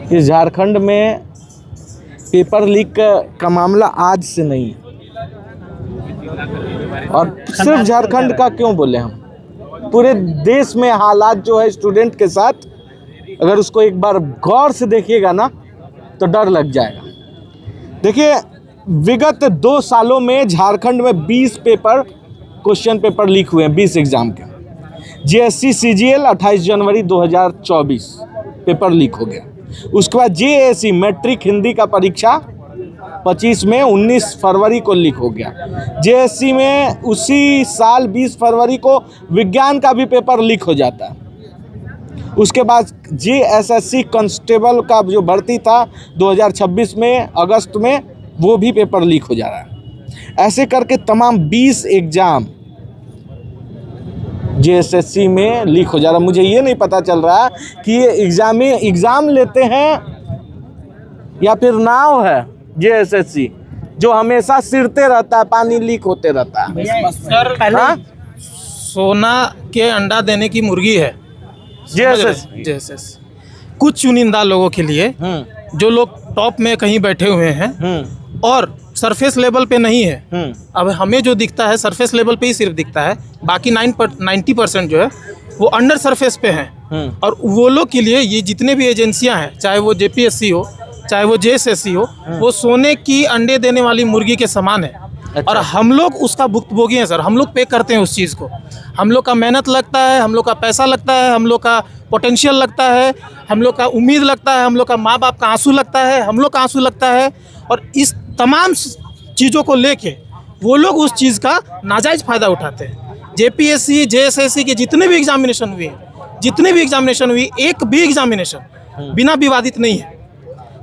इस झारखंड में paper leak का मामला आज से नहीं, और सिर्फ झारखंड का क्यों बोले हम, पूरे देश में हालात जो है स्टूडेंट के साथ, अगर उसको एक बार गौर से देखिएगा ना तो डर लग जाएगा। देखिए, विगत 2 सालों में झारखंड में 20 क्वेश्चन पेपर लीक हुए हैं, 20 एग्जाम के। जेएससी सीजीएल 28 जनवरी 2024 पेपर लीक हो गया। उसके बाद जेएससी मैट्रिक हिंदी का परीक्षा 25 में 19 फरवरी को लीक हो गया। जेएससी में उसी साल 20 फरवरी को विज्ञान का भी पेपर लीक हो जाता है। उसके बाद जेएसएससी कांस्टेबल का जो भर्ती था 2026 में अगस्त में, वो भी पेपर लीक हो जा रहा है। ऐसे करके तमाम 20 एग्जाम जेएसएससी में लीक हो जा रहा है। मुझे ये नहीं पता चल रहा कि ये एग्ज़ाम लेते हैं या फिर नाव है जेएसएससी जो हमेशा सिरते रहता है, पानी लीक होते रहता है। सर, पहले सोना के अंडा देने की मुर्गी है जेएसएस। कुछ चुनिंदा लोगों के लिए जो लोग टॉप में कहीं बैठे हुए हैं और सरफेस लेवल पे नहीं है। अब हमें जो दिखता है सरफेस लेवल पे ही सिर्फ दिखता है, बाकी 90% जो है वो अंडर सरफेस पे हैं। और वो लोग के लिए ये जितने भी एजेंसियां हैं, चाहे वो जेपीएससी हो चाहे वो जेएसएससी हो, वो सोने की अंडे देने वाली मुर्गी के समान है। अच्छा। और हम लोग उसका भुक्तभोगी हैं सर। हम लोग पे करते हैं उस चीज़ को। हम लोग का मेहनत लगता है, हम लोग का पैसा लगता है, हम लोग का पोटेंशियल लगता है, हम लोग का उम्मीद लगता है, हम लोग का माँ बाप का आंसू लगता है, हम लोग का आंसू लगता है। और इस तमाम चीज़ों को लेके वो लोग उस चीज़ का नाजायज़ फ़ायदा उठाते हैं। जेपीएससी जेएसएससी के जितने भी एग्जामिनेशन हुए, एक भी एग्जामिनेशन बिना विवादित नहीं है।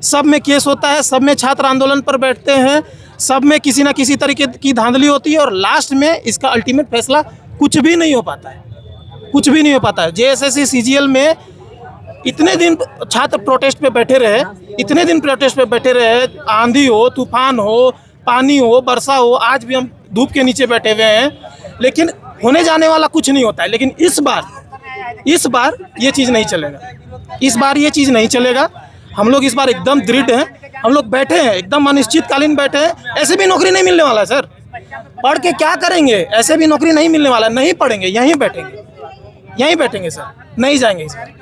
सब में केस होता है, सब में छात्र आंदोलन पर बैठते हैं, सब में किसी ना किसी तरीके की धांधली होती है, और लास्ट में इसका अल्टीमेट फैसला कुछ भी नहीं हो पाता है। जेएसएससी सीजीएल में इतने दिन छात्र प्रोटेस्ट पे बैठे रहे, आंधी हो, तूफान हो, पानी हो, वर्षा हो, आज भी हम धूप के नीचे बैठे हुए हैं, लेकिन होने जाने वाला कुछ नहीं होता है। लेकिन इस बार ये चीज़ नहीं चलेगा। हम लोग इस बार एकदम दृढ़ हैं। हम लोग बैठे हैं, एकदम अनिश्चितकालीन बैठे हैं। ऐसे भी नौकरी नहीं मिलने वाला है सर। पढ़ के क्या करेंगे? ऐसे भी नौकरी नहीं मिलने वाला, नहीं पढ़ेंगे, यहीं बैठेंगे सर, नहीं जाएंगे इस बार।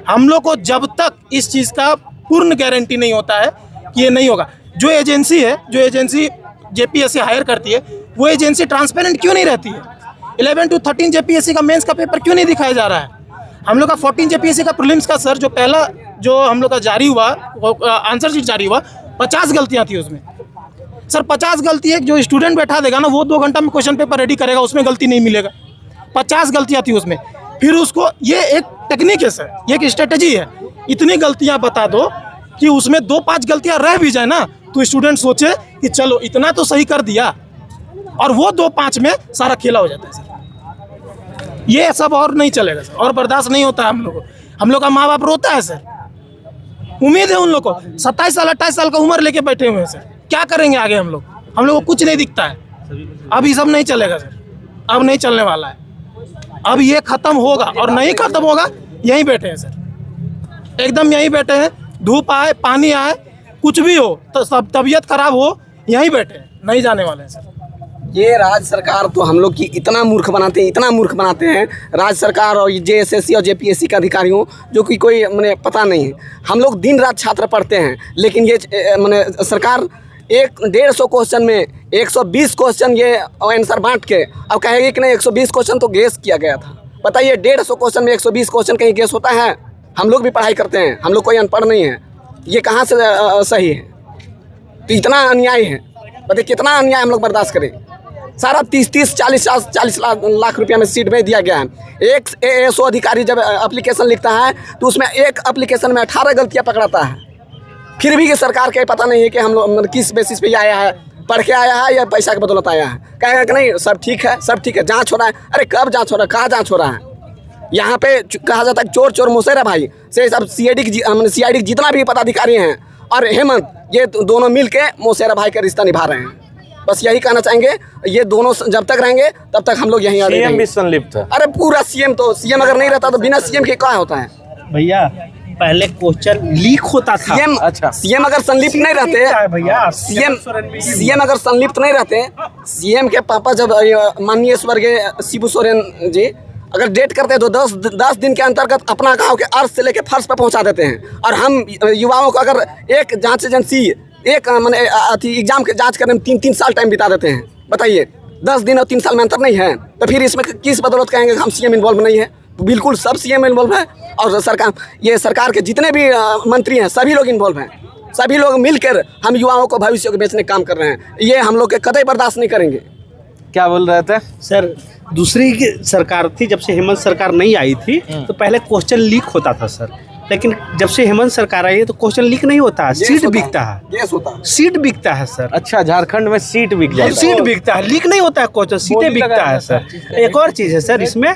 हम लोग को जब तक इस चीज़ का पूर्ण गारंटी नहीं होता है कि ये नहीं होगा। जो एजेंसी जेपीएससी हायर करती है, वो एजेंसी ट्रांसपेरेंट क्यों नहीं रहती है? 11 to 13 जेपीएससी का मेंस का पेपर क्यों नहीं दिखाया जा रहा है? हम लोग का 14 जेपीएससी का प्रीलिम्स का सर, जो पहला जो हम लोग का जारी हुआ, आंसर शीट जारी हुआ, 50 गलतियाँ थी उसमें। सर 50 गलती है, जो स्टूडेंट बैठा देगा ना, वो 2 घंटा में क्वेश्चन पेपर रेडी करेगा, उसमें गलती नहीं मिलेगा। 50 गलतियाँ थी उसमें। फिर उसको, ये एक टेक्निक है सर, ये एक स्ट्रेटजी है। इतनी गलतियाँ बता दो कि उसमें 2-5 गलतियाँ रह भी जाए ना, तो स्टूडेंट सोचे कि चलो इतना तो सही कर दिया, और वो 2-5 में सारा खेला हो जाता है सर। ये सब और नहीं चलेगा सर, और बर्दाश्त नहीं होता है हम लोग का माँ बाप रोता है सर। उम्मीद है उन लोग को, 27 साल 28 साल का उम्र लेके बैठे हुए हैं सर। क्या करेंगे आगे हम लोग को कुछ नहीं दिखता है। अब ये सब नहीं चलेगा सर, अब नहीं चलने वाला है। अब ये खत्म होगा, और नहीं खत्म होगा, यहीं बैठे हैं सर, एकदम यहीं बैठे हैं। धूप आए, पानी आए, कुछ भी हो, तो सब तबीयत खराब हो, यहीं बैठे हैं, नहीं जाने वाले हैं सर। ये राज्य सरकार तो हम लोग की इतना मूर्ख बनाते हैं राज्य सरकार और जेएसएससी और जेपीएससी के अधिकारियों, जो कि कोई मैंने पता नहीं है। हम लोग दिन रात छात्र पढ़ते हैं, लेकिन ये मैंने सरकार 150 क्वेश्चन में 120 क्वेश्चन ये आंसर बांट के अब कहेगी कि नहीं 120 क्वेश्चन तो गेस किया गया था। बताइए, 150 क्वेश्चन में 120 क्वेश्चन कहीं गेस होता है? हम लोग भी पढ़ाई करते हैं, हम लोग कोई अनपढ़ नहीं है। ये कहाँ से सही है? तो इतना अन्याय है, बताइए कितना अन्याय हम लोग बर्दाश्त करें। सारा 30-40 लाख रुपया में सीट में दिया गया है। एक एएसओ अधिकारी जब एप्लीकेशन लिखता है तो उसमें एक एप्लीकेशन में 18 गलतियां पकड़ाता है। फिर भी कि सरकार के पता नहीं है कि हम लोग किस बेसिस पे आया है, पढ़ के आया है या पैसा की बदौलत आया है। कहेगा कि नहीं सब ठीक है, जांच हो रहा है। अरे कब जांच हो रहा है? कहाँ जांच हो रहा है? यहाँ पे कहा जाता है चोर मुसेरा भाई से सब सीआईडी जितना भी पदाधिकारी हैं और हेमंत, ये दोनों मिल के मोसेरा भाई का रिश्ता निभा रहे हैं। बस यही कहना चाहेंगे, ये दोनों जब तक रहेंगे तब तक हम लोग यहीं सीएम भी संलिप्त है। अरे पूरा सीएम अगर नहीं रहता तो बिना सीएम के क्या होता है भैया? पहले क्वेश्चन लीक होता था। सीएम अगर संलिप्त नहीं रहते भैया, सीएम अगर संलिप्त नहीं रहते, सीएम के पापा जब माननीय स्वर्गीय शिबू सोरेन जी अगर डेट करते हैं तो 10 दिन के अंतर्गत अपना गांव के अर्थ से लेके फर्श पर पहुंचा देते हैं। और हम युवाओं को अगर एक जांच एजेंसी एक मैंने एग्जाम के जांच करने में 3 साल टाइम बिता देते हैं। बताइए 10 दिन और 3 साल में अंतर नहीं है, तो फिर इसमें किस बदौलत कहेंगे हम सीएम इन्वॉल्व नहीं है? बिल्कुल सब सीएम इन्वॉल्व है और सरकार के जितने भी मंत्री हैं सभी लोग इन्वॉल्व हैं। सभी लोग मिलकर हम युवाओं को भविष्य को बेचने का काम कर रहे हैं। ये हम लोग के कतई बर्दाश्त नहीं करेंगे। क्या बोल रहे थे सर? दूसरी सरकार थी, जब से हेमंत सरकार नहीं आई थी तो पहले क्वेश्चन लीक होता था सर, लेकिन जब से हेमंत सरकार आई है तो क्वेश्चन लीक नहीं होता है, सीट बिकता है, सीट बिकता है सर। अच्छा, झारखंड में सीट बिक जाती है, सीट बिकता है, लीक नहीं होता है क्वेश्चन, सीटें बिकता है सर। एक और चीज़ है सर इसमें,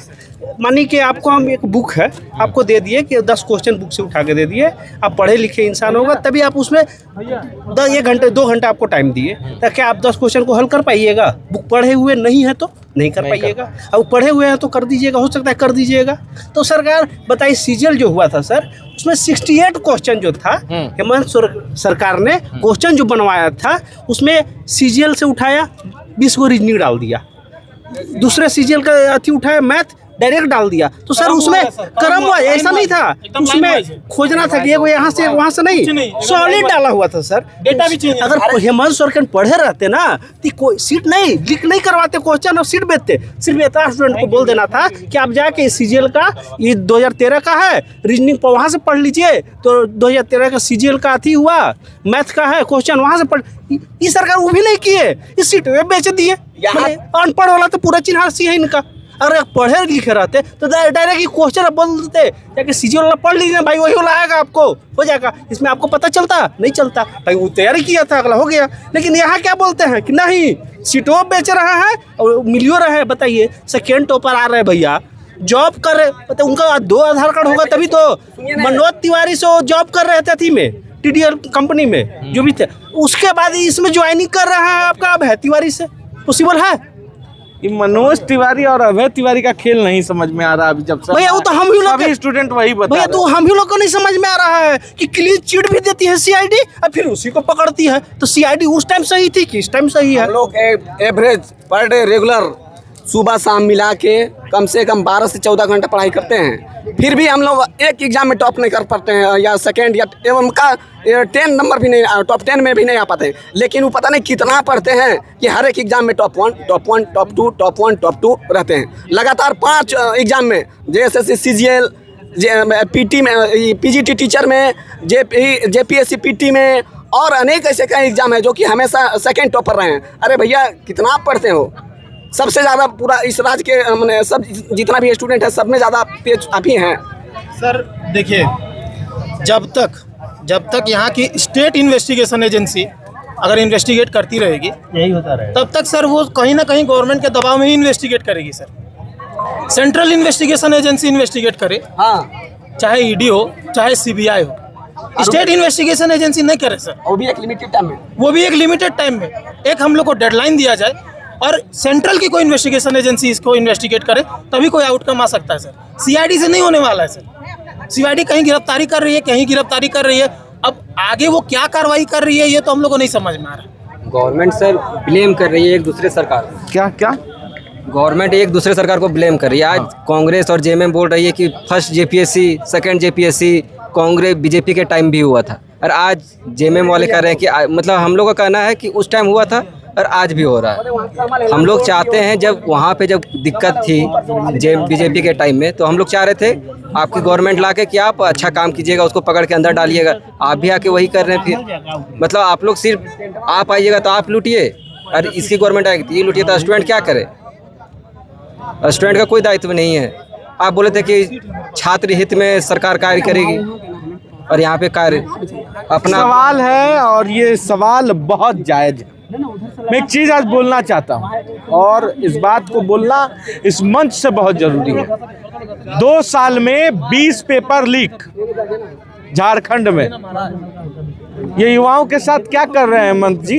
मानिए कि आपको हम एक बुक है आपको दे दिए कि 10 क्वेश्चन बुक से उठा के दे दिए, आप पढ़े लिखे इंसान होगा तभी आप उसमें 1 घंटे 2 घंटा आपको टाइम दिए ताकि आप 10 क्वेश्चन को हल कर पाइएगा। बुक पढ़े हुए नहीं है तो नहीं कर पाइएगा, अब पढ़े हुए हैं तो कर दीजिएगा, हो सकता है कर दीजिएगा। तो सरकार बताइए, सीजीएल जो हुआ था सर उसमें 68 क्वेश्चन जो था हेमंत सरकार ने क्वेश्चन जो बनवाया था उसमें सीजीएल से उठाया 20 को रीजनिंग डाल दिया, दूसरे सीजीएल का अथी उठाया मैथ डायरेक्ट डाल दिया। तो सर उसमें क्रम हुआ, ऐसा नहीं था, उसमें खोजना था कि यहाँ से वहाँ से नहीं, सॉलिड डाला हुआ था सर। डेटा भी चाहिए। अगर हेमंत सोरेन पढ़े रहते ना तो कोई सीट नहीं लीक नहीं करवाते क्वेश्चन और सीट बेचते। सिर्फ इतना स्टूडेंट को बोल देना था कि आप जाके सीजीएल का ये 2013 का है रीजनिंग पर वहाँ से पढ़ लीजिए, तो 2013 का सीजीएल का अथी हुआ मैथ का है क्वेश्चन वहाँ से पढ़। ये सरकार वो भी नहीं किए, इस सीट में बेच दिए। अनपढ़ वाला तो पूरा चिन्हार सी है इनका। अगर पढ़े लिखे रहते तो डायरेक्ट क्वेश्चन बोल देते जाके सीजीएल वाला पढ़ लीजिए भाई, वही वाला आएगा आपको हो जाएगा। इसमें आपको पता चलता नहीं चलता भाई, वो तैयारी किया था अगला हो गया। लेकिन यहाँ क्या बोलते हैं कि नहीं सीटों बेच रहा है और मिलियो रहा है। बताइए सेकेंड टॉपर आ रहे हैं भैया, जॉब कर रहे तो उनका 2 आधार कार्ड होगा तभी तो। मनोज तिवारी से जॉब कर रहे थे थी में टीडीएल कंपनी में जो भी थे, उसके बाद इसमें ज्वाइनिंग कर रहा है आपका अभय तिवारी से, पॉसिबल है? ये मनोज तिवारी और अभय तिवारी का खेल नहीं समझ में आ रहा अभी। जब भैया वो तो हम ही लोग स्टूडेंट वही बता भैया, तो हम ही लोग को नहीं समझ में आ रहा है कि क्लीन चिट भी देती है सीआईडी और फिर उसी को पकड़ती है। तो सीआईडी उस टाइम सही थी कि इस टाइम सही है? हम लोग एवरेज पर डे रेगुलर सुबह शाम मिला के कम से कम 12 से 14 घंटा पढ़ाई करते हैं, फिर भी हम लोग एक एग्जाम में टॉप नहीं कर पाते हैं, या सेकेंड या एवं का 10 नंबर भी नहीं, टॉप 10 में भी नहीं आ पाते हैं। लेकिन वो पता नहीं कितना पढ़ते हैं कि हर एक एग्जाम में top 1, top 1, top 2, top 1, top 2 रहते हैं। लगातार 5 एग्जाम में जेएसएससी, सीजीएल, पीटी में, पीजीटी टीचर में, जेपीएससी पीटी में और अनेक ऐसे कई एग्जाम है जो कि हमेशा सेकेंड टॉपर रहे हैं। अरे भैया कितना पढ़ते हो? सबसे ज़्यादा पूरा इस राज्य के मैंने सब जितना भी स्टूडेंट है सब में ज़्यादा तेज आप ही हैं सर। देखिए जब तक यहाँ की स्टेट इन्वेस्टिगेशन एजेंसी अगर इन्वेस्टिगेट करती रहेगी यही होता रहे तब तक सर वो कहीं ना कहीं गवर्नमेंट के दबाव में ही इन्वेस्टिगेट करेगी sir. Central investigation agency investigate करे, हाँ, चाहे ईडी हो चाहे सीबीआई हो, स्टेट इन्वेस्टिगेशन एजेंसी नहीं करे सर। वो भी एक लिमिटेड टाइम में, वो भी एक लिमिटेड टाइम में। एक हम लोग को डेडलाइन दिया जाए और सेंट्रल की कोई इन्वेस्टिगेशन एजेंसी इसको इन्वेस्टिगेट करे तभी कोई आउटकम आ सकता है सर। सीआईडी से नहीं होने वाला है सर। सीआईडी कहीं गिरफ्तारी कर रही है, कहीं गिरफ्तारी कर रही है, अब आगे वो क्या कार्रवाई कर रही है ये तो हम लोग को नहीं समझ में आ रहा। गवर्नमेंट सर ब्लेम कर रही है एक दूसरे सरकार को। क्या गवर्नमेंट एक दूसरे सरकार को ब्लेम कर रही है। आज कांग्रेस और जेएमएम बोल रही है कि first JPSC, second JPSC Congress BJP के टाइम भी हुआ था, और आज जेएमएम वाले कह रहे हैं कि मतलब हम लोग का कहना है कि उस टाइम हुआ था और आज भी हो रहा है। हम लोग चाहते हैं जब वहाँ पे जब दिक्कत थी बीजेपी के टाइम में तो हम लोग चाह रहे थे आपकी गवर्नमेंट लाके कि आप अच्छा काम कीजिएगा, उसको पकड़ के अंदर डालिएगा। आप भी आके वही कर रहे हैं। फिर मतलब आप लोग सिर्फ आप आइएगा तो आप लूटिए और इसकी गवर्नमेंट आएगी तो ये लूटिए, तो स्टूडेंट क्या करे? स्टूडेंट का कोई दायित्व नहीं है। आप बोले थे कि छात्र हित में सरकार कार्य करेगी और यहाँ पे कार्य अपना सवाल है, और ये सवाल बहुत जायज़ है। मैं एक चीज़ आज बोलना चाहता हूँ और इस बात को बोलना इस मंच से बहुत ज़रूरी है। 2 साल में 20 पेपर लीक झारखंड में। ये युवाओं के साथ क्या कर रहे हैं हेमंत जी?